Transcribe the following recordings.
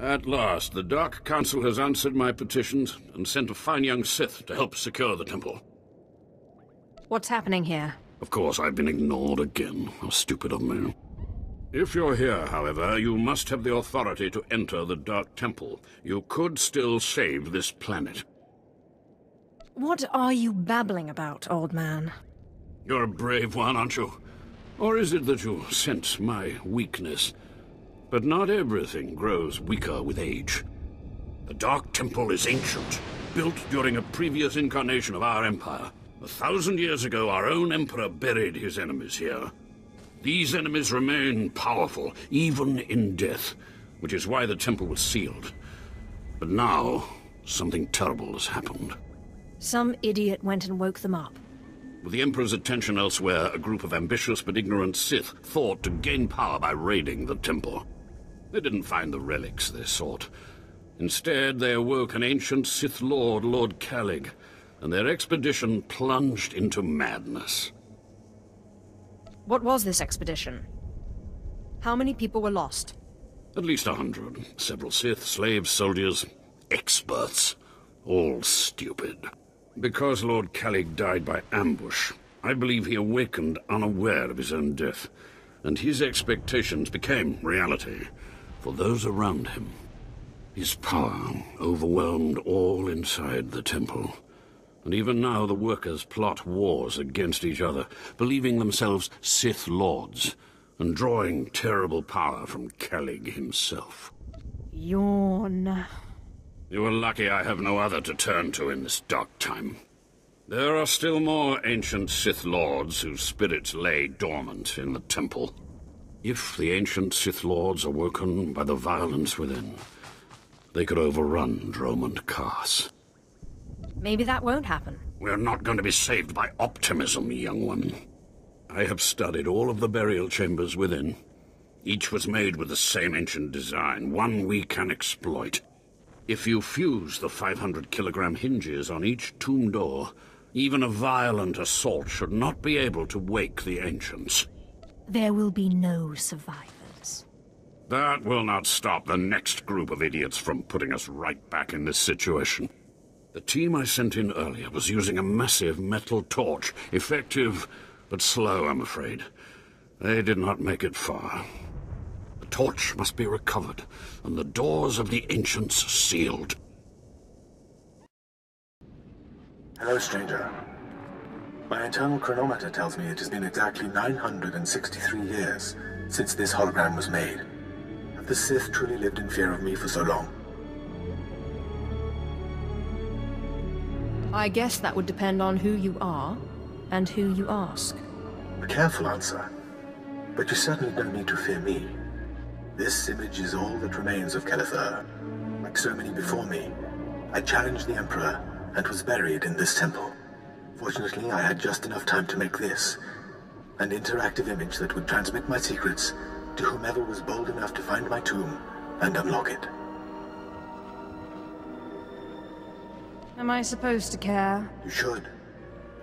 At last, the Dark Council has answered my petitions and sent a fine young Sith to help secure the temple. What's happening here? Of course, I've been ignored again. How stupid of me. If you're here, however, you must have the authority to enter the Dark Temple. You could still save this planet. What are you babbling about, old man? You're a brave one, aren't you? Or is it that you sense my weakness? But not everything grows weaker with age. The Dark Temple is ancient, built during a previous incarnation of our empire. 1,000 years ago, our own emperor buried his enemies here. These enemies remain powerful, even in death, which is why the temple was sealed. But now, something terrible has happened. Some idiot went and woke them up. With the Emperor's attention elsewhere, a group of ambitious but ignorant Sith thought to gain power by raiding the temple. They didn't find the relics they sought. Instead, they awoke an ancient Sith Lord, Lord Calig, and their expedition plunged into madness. What was this expedition? How many people were lost? At least 100. Several Sith, slaves, soldiers, experts. All stupid. Because Lord Calig died by ambush, I believe he awakened unaware of his own death, and his expectations became reality for those around him. His power overwhelmed all inside the temple, and even now the workers plot wars against each other, believing themselves Sith Lords, and drawing terrible power from Calig himself. Yawn. You are lucky I have no other to turn to in this dark time. There are still more ancient Sith Lords whose spirits lay dormant in the temple. If the ancient Sith Lords are woken by the violence within, they could overrun Dromund Kaas. Maybe that won't happen. We're not going to be saved by optimism, young one. I have studied all of the burial chambers within. Each was made with the same ancient design, one we can exploit. If you fuse the 500-kilogram hinges on each tomb door, even a violent assault should not be able to wake the ancients. There will be no survivors. That will not stop the next group of idiots from putting us right back in this situation. The team I sent in earlier was using a massive metal torch. Effective, but slow, I'm afraid. They did not make it far. The torch must be recovered, and the doors of the ancients sealed. Hello, stranger. My internal chronometer tells me it has been exactly 963 years since this hologram was made. Have the Sith truly lived in fear of me for so long? I guess that would depend on who you are and who you ask. A careful answer. But you certainly don't need to fear me. This image is all that remains of Kelethur. Like so many before me, I challenged the Emperor and was buried in this temple. Fortunately, I had just enough time to make this, an interactive image that would transmit my secrets to whomever was bold enough to find my tomb and unlock it. Am I supposed to care? You should.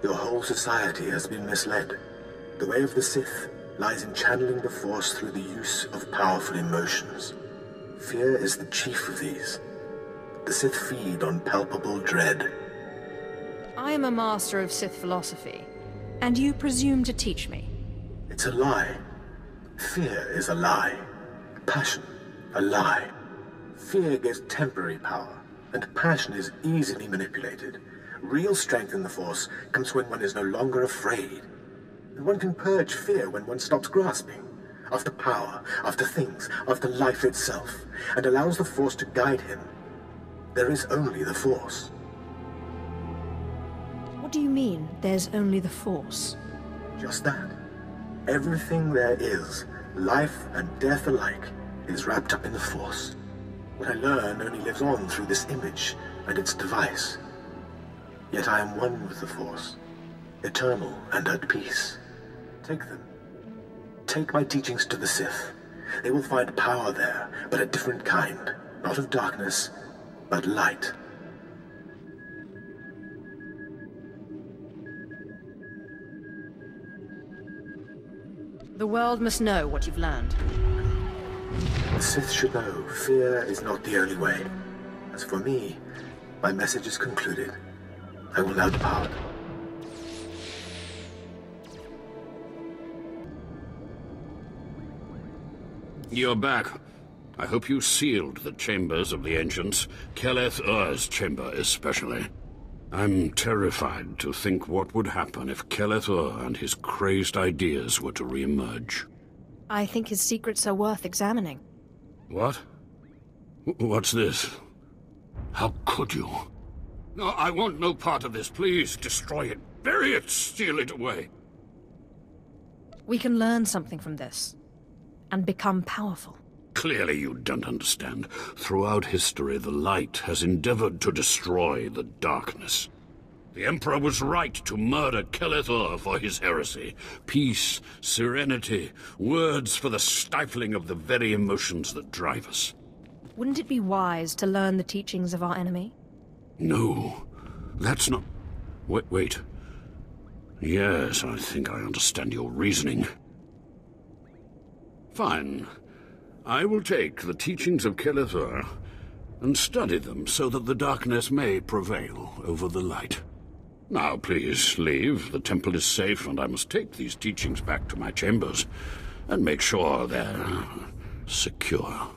Your whole society has been misled. The way of the Sith lies in channeling the Force through the use of powerful emotions. Fear is the chief of these. The Sith feed on palpable dread. I am a master of Sith philosophy, and you presume to teach me. It's a lie. Fear is a lie. Passion, a lie. Fear gives temporary power, and passion is easily manipulated. Real strength in the Force comes when one is no longer afraid. And one can purge fear when one stops grasping after power, after things, after life itself, and allows the Force to guide him. There is only the Force. What do you mean, there's only the Force? Just that. Everything there is, life and death alike, is wrapped up in the Force. What I learn only lives on through this image and its device. Yet I am one with the Force, eternal and at peace. Take them. Take my teachings to the Sith. They will find power there, but a different kind. Not of darkness, but light. The world must know what you've learned. The Sith should know fear is not the only way. As for me, my message is concluded. I will now depart. You're back. I hope you sealed the chambers of the ancients, SWTOR's chamber especially. I'm terrified to think what would happen if SWTOR and his crazed ideas were to re-emerge. I think his secrets are worth examining. What? What's this? How could you? No, I want no part of this. Please, destroy it. Bury it. Steal it away. We can learn something from this, and become powerful. Clearly you don't understand. Throughout history, the light has endeavored to destroy the darkness. The Emperor was right to murder SWTOR for his heresy. Peace, serenity, words for the stifling of the very emotions that drive us. Wouldn't it be wise to learn the teachings of our enemy? No, that's not... Wait. Yes, I think I understand your reasoning. Fine. I will take the teachings of SWTOR and study them so that the darkness may prevail over the light. Now, please, leave. The temple is safe, and I must take these teachings back to my chambers and make sure they're secure.